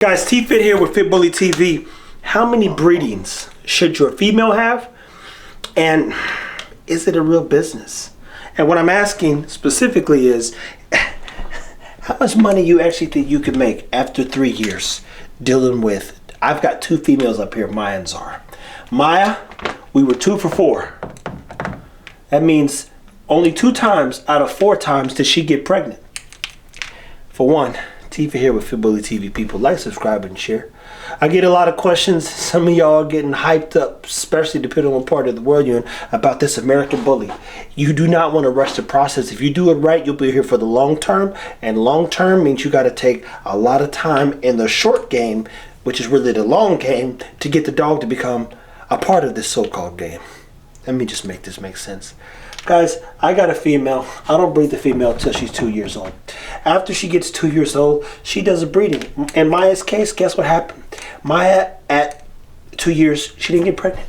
Guys, T-Fit here with Fit Bully TV. How many breedings should your female have? And is it a real business? And what I'm asking specifically is, how much money you actually think you could make after 3 years dealing with, I've got two females up here, Maya and Zara. Maya, we were 2 for 4. That means only 2 times out of 4 times did she get pregnant. For one, T-Fit here with Fit Bully TV. People, like, subscribe, and share. I get a lot of questions. Some of y'all getting hyped up, especially depending on what part of the world you're in, about this American bully. You do not want to rush the process. If you do it right, you'll be here for the long term. And long term means you got to take a lot of time in the short game, which is really the long game, to get the dog to become a part of this so-called game. Let me just make this make sense. Guys, I got a female. I don't breed the female until she's 2 years old. After she gets 2 years old, she does a breeding. In Maya's case, guess what happened? Maya, at 2 years, she didn't get pregnant.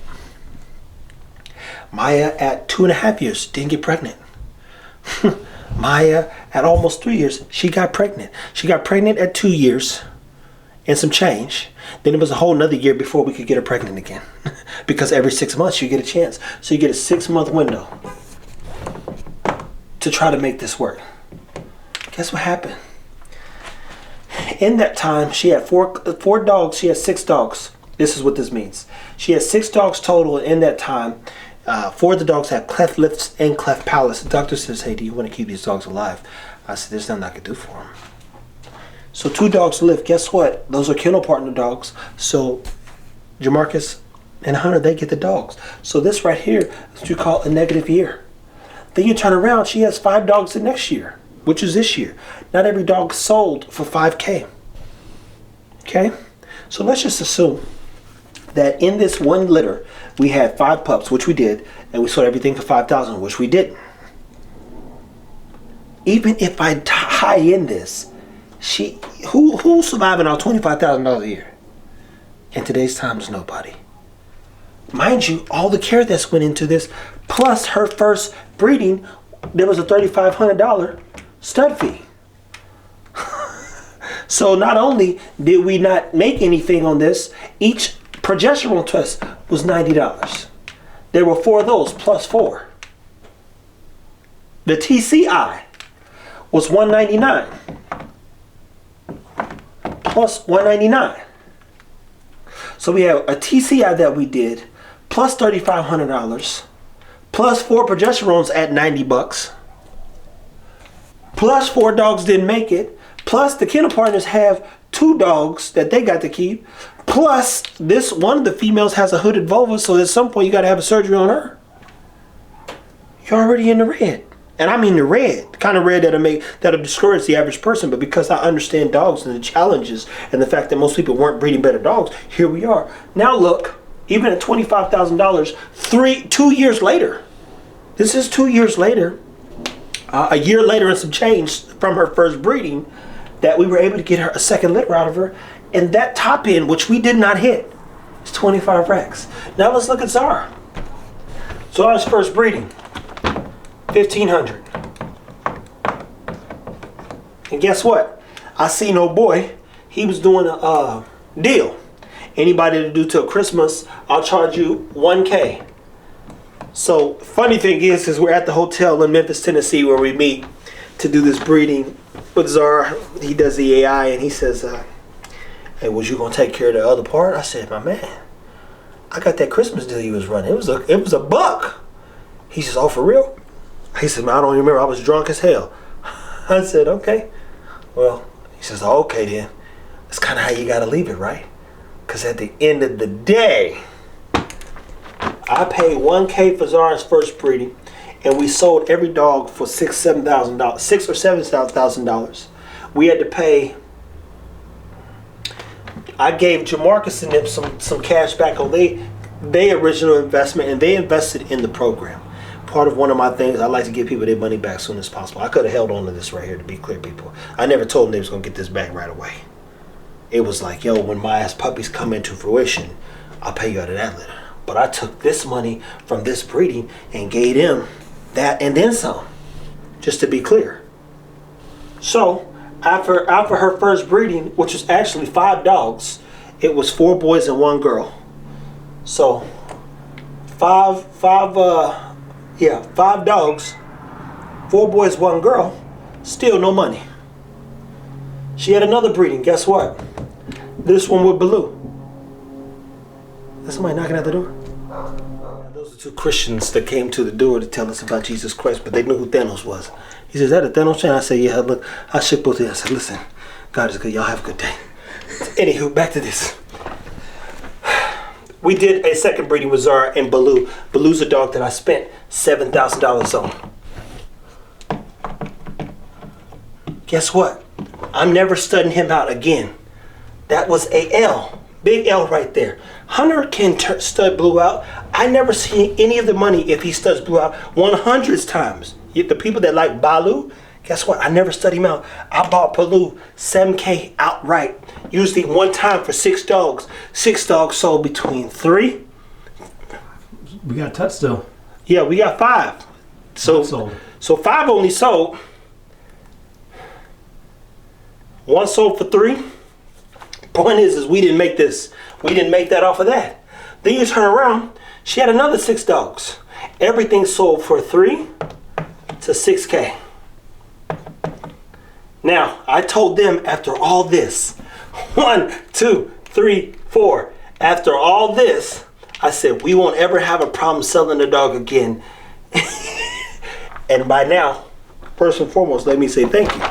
Maya, at 2.5 years, didn't get pregnant. Maya, at almost 3 years, she got pregnant. She got pregnant at 2 years and some change. Then it was a whole nother year before we could get her pregnant again. Because every 6 months you get a chance. So you get a 6-month window to try to make this work. Guess what happened? In that time, she had four dogs. She had 6 dogs. This is what this means. She had 6 dogs total. In that time, 4 of the dogs had cleft lips and cleft palates. The doctor says, hey, do you want to keep these dogs alive? I said, there's nothing I can do for them. So 2 dogs lived. Guess what? Those are kennel partner dogs. So Jamarcus and Hunter, they get the dogs. So this right here is what you call a negative year. Then you turn around, she has 5 dogs the next year, which is this year. Not every dog sold for $5K. Okay? So let's just assume that in this one litter, we had 5 pups, which we did, and we sold everything for $5,000, which we didn't. Even if I tie in this, who's surviving on $25,000 a year? In today's times, nobody. Mind you, all the care that's went into this, plus her first breeding, there was a $3,500 stud fee. So not only did we not make anything on this, each progesterone test was $90. There were 4 of those, plus 4. The TCI was $199, plus $199. So we have a TCI that we did, plus $3,500, plus 4 progesterones at $90, plus 4 dogs didn't make it, plus the kennel partners have 2 dogs that they got to keep, plus this one of the females has a hooded vulva, so at some point you got to have a surgery on her. You're already in the red. And I mean the red, the kind of red that'll discourage the average person. But because I understand dogs and the challenges and the fact that most people weren't breeding better dogs, here we are. Now look, even at $25,000, 2 years later, this is 2 years later, a year later and some change from her first breeding, that we were able to get her a second litter out of her. And that top end, which we did not hit, is 25 racks. Now let's look at Zara. Zara's first breeding, $1,500. And guess what? I seen old boy, he was doing a deal. Anybody to do till Christmas, I'll charge you $1K. So funny thing is we're at the hotel in Memphis, Tennessee, where we meet to do this breeding with Zara. He does the AI, and he says, hey, was you gonna take care of the other part? I said, my man, I got that Christmas deal you was running. It was a buck. He says, oh, for real? He said, man, I don't even remember. I was drunk as hell. I said, okay. Well, he says, oh, okay then. That's kind of how you gotta leave it, right? Because at the end of the day, I paid $1K for Zara's first breeding, and we sold every dog for $6,000, $6,000 or $7,000. We had to pay. I gave Jamarcus and them some cash back on their original investment, and they invested in the program. Part of one of my things, I like to give people their money back as soon as possible. I could have held on to this right here, to be clear, people. I never told them they was gonna get this back right away. It was like, yo, when my ass puppies come into fruition, I'll pay you out of that litter. But I took this money from this breeding and gave them that and then some, just to be clear. So After her first breeding, which was actually 5 dogs, it was 4 boys and 1 girl. So 5 dogs, 4 boys, 1 girl, still no money. She had another breeding. Guess what? This one with Balu. There's somebody knocking at the door. Those are 2 Christians that came to the door to tell us about Jesus Christ, but they knew who Thanos was. He says, "Is that a Thanos chain?" I said, "Yeah." Look, I shook both of them. I said, "Listen, God is good. Y'all have a good day." Anywho, back to this. We did a second breeding with Zara and Balu. Balu's a dog that I spent $7,000 on. Guess what? I'm never studying him out again. That was a L. Big L right there. Hunter can stud Blue out. I never see any of the money if he studs Blue out 100 times. The people that like Balu, guess what? I never study him out. I bought Balu $7K outright. Usually one time for 6 dogs. 6 dogs sold between 3. We got touch still. Yeah, we got 5. So 5 only sold. 1 sold for 3. Point is we didn't make this. We didn't make that off of that. Then you turn around, she had another 6 dogs. Everything sold for 3 to 6K. Now, I told them after all this, 1, 2, 3, 4. After all this, I said, we won't ever have a problem selling the dog again. And by now, first and foremost, let me say thank you.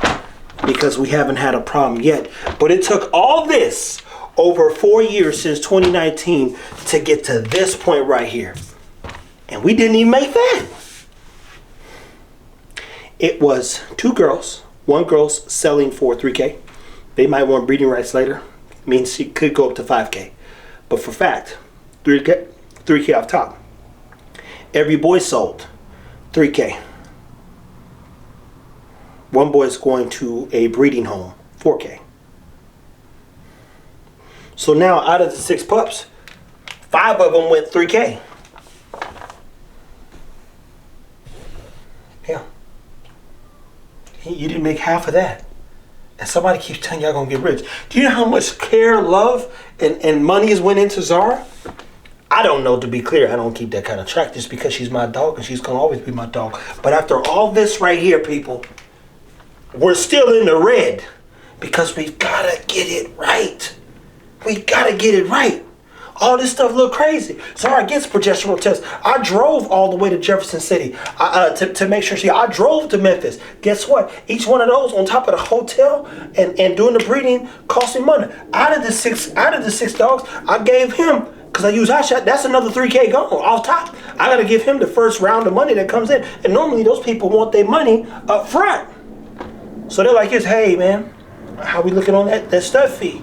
Because we haven't had a problem yet. But it took all this over 4 years since 2019 to get to this point right here. And we didn't even make that. It was 2 girls. 1 girl's selling for 3K. They might want breeding rights later. Means she could go up to 5K. But for fact, 3K off top. Every boy sold 3K. 1 boy is going to a breeding home, 4K. So now out of the 6 pups, 5 of them went 3K. Yeah. You didn't make half of that. And somebody keeps telling you y'all gonna get rich. Do you know how much care, love, and money has went into Zara? I don't know, to be clear. I don't keep that kind of track just because she's my dog and she's gonna always be my dog. But after all this right here, people, we're still in the red because we've gotta get it right. We gotta get it right. All this stuff look crazy. Zara gets progesterone tests. I drove all the way to Jefferson City to make sure I drove to Memphis. Guess what? Each one of those on top of the hotel and doing the breeding cost me money. Out of the six dogs, I gave him, because I use iShot, that's another 3K gone off top. I gotta give him the first round of money that comes in. And normally those people want their money up front. So they're like, hey man, how we looking on that stud fee?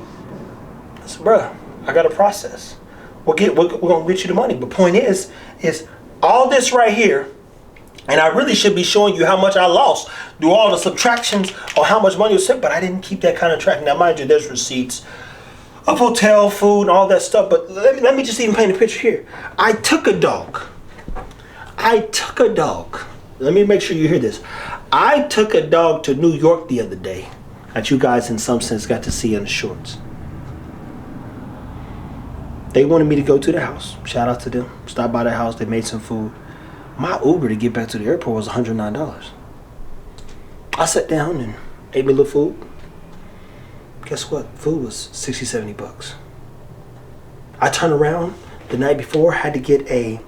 I said, bruh, I got a process. We're gonna get you the money. But point is all this right here, and I really should be showing you how much I lost. Do all the subtractions on how much money was spent, but I didn't keep that kind of track. Now mind you, there's receipts of hotel, food, and all that stuff. But let me just even paint a picture here. I took a dog. Let me make sure you hear this. I took a dog to New York the other day that you guys in some sense got to see in the shorts. They wanted me to go to the house. Shout out to them. Stopped by the house. They made some food. My Uber to get back to the airport was $109. I sat down and ate me a little food. Guess what? Food was 60, 70 bucks. I turned around the night before, had to get a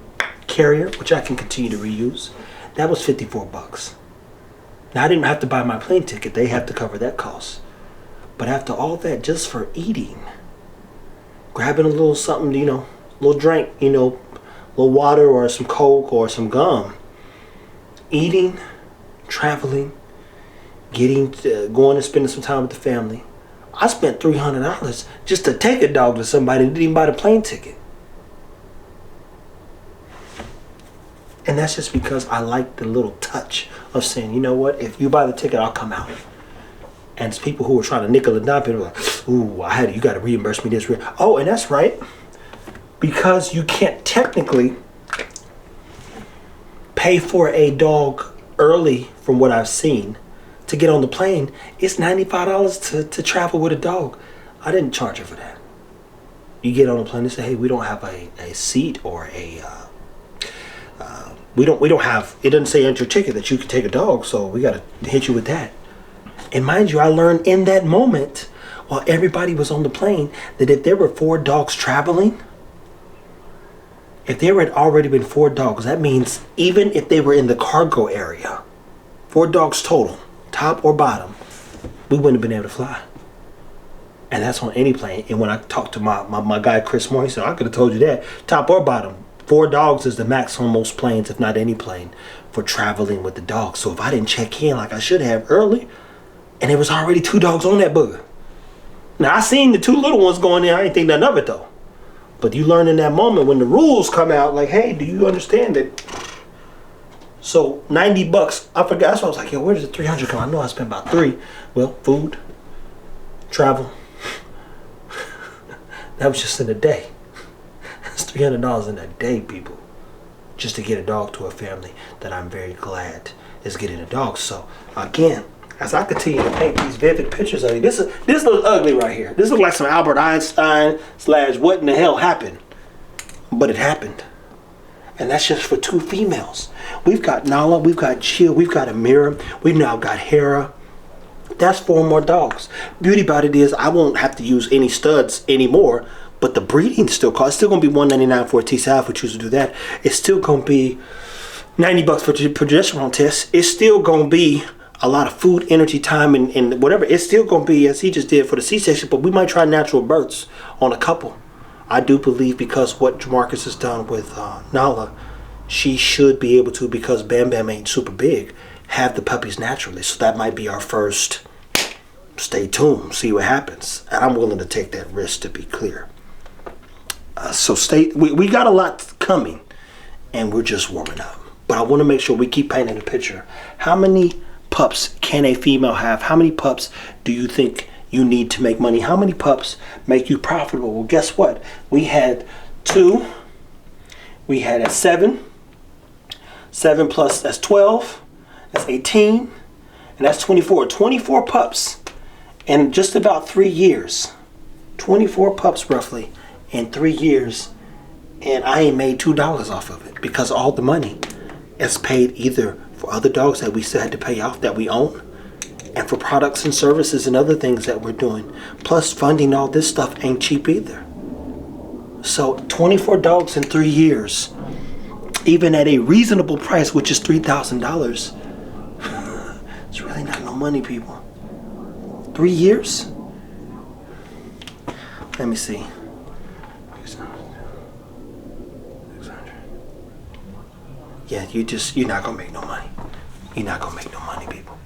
carrier, which I can continue to reuse. That was 54 bucks. Now I didn't have to buy my plane ticket. They have to cover that cost. But after all that, just for eating, grabbing a little something, little drink, little water or some Coke or some gum, eating, traveling, going and spending some time with the family. I spent $300 just to take a dog to somebody that didn't even buy the plane ticket. And that's just because I like the little touch of saying, you know what, if you buy the ticket, I'll come out. And it's people who are trying to nickel and dime people like, ooh, you got to reimburse me this. Oh, and that's right. Because you can't technically pay for a dog early, from what I've seen, to get on the plane. It's $95 to travel with a dog. I didn't charge her for that. You get on the plane and say, hey, we don't have a seat or we don't have, it doesn't say on your ticket that you can take a dog, so we got to hit you with that. And mind you, I learned in that moment, while everybody was on the plane, that if there were 4 dogs traveling, if there had already been 4 dogs, that means even if they were in the cargo area, 4 dogs total, top or bottom, we wouldn't have been able to fly. And that's on any plane. And when I talked to my guy Chris Moore, he said, I could have told you that, top or bottom. 4 dogs is the max on most planes, if not any plane, for traveling with the dog. So if I didn't check in like I should have early, and there was already 2 dogs on that booger. Now I seen the 2 little ones going in, I ain't think nothing of it though. But you learn in that moment when the rules come out, like, hey, do you understand that? So $90, I forgot, that's why I was like, yo, where does the 300 come? I know I spent about 3. Well, food, travel. That was just in a day. That's $300 in a day, people, just to get a dog to a family that I'm very glad is getting a dog. So again, as I continue to paint these vivid pictures of you, this looks ugly right here. This looks like some Albert Einstein / what in the hell happened, but it happened, and that's just for 2 females. We've got Nala, we've got Chill, we've got Amira, we've now got Hera. That's 4 more dogs. Beauty about it is I won't have to use any studs anymore. But the breeding still costs. It's still going to be $199 for a TSA if we choose to do that. It's still going to be $90 for progesterone tests. It's still going to be a lot of food, energy, time, and whatever. It's still going to be as he just did for the C-section. But we might try natural births on a couple. I do believe because what Jamarcus has done with Nala, she should be able to, because Bam Bam ain't super big, have the puppies naturally. So that might be our first. Stay tuned. See what happens. And I'm willing to take that risk, to be clear. So we got a lot coming, and we're just warming up. But I want to make sure we keep painting the picture. How many pups can a female have? How many pups do you think you need to make money? How many pups make you profitable? Well, guess what? We had 2. We had at 7. 7 plus, that's 12. That's 18. And that's 24. 24 pups in just about 3 years. 24 pups roughly. In 3 years, and I ain't made $2 off of it, because all the money is paid either for other dogs that we still had to pay off that we own, and for products and services and other things that we're doing. Plus funding all this stuff ain't cheap either. So 24 dogs in 3 years, even at a reasonable price, which is $3,000, it's really not no money, people. 3 years? Let me see. Yeah, you're not gonna make no money. You're not gonna make no money, people.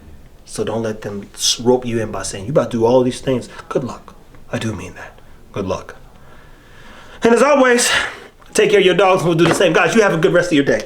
So don't let them rope you in by saying you about to do all these things. Good luck. I do mean that. Good luck. And as always, take care of your dogs and we'll do the same. Guys, you have a good rest of your day.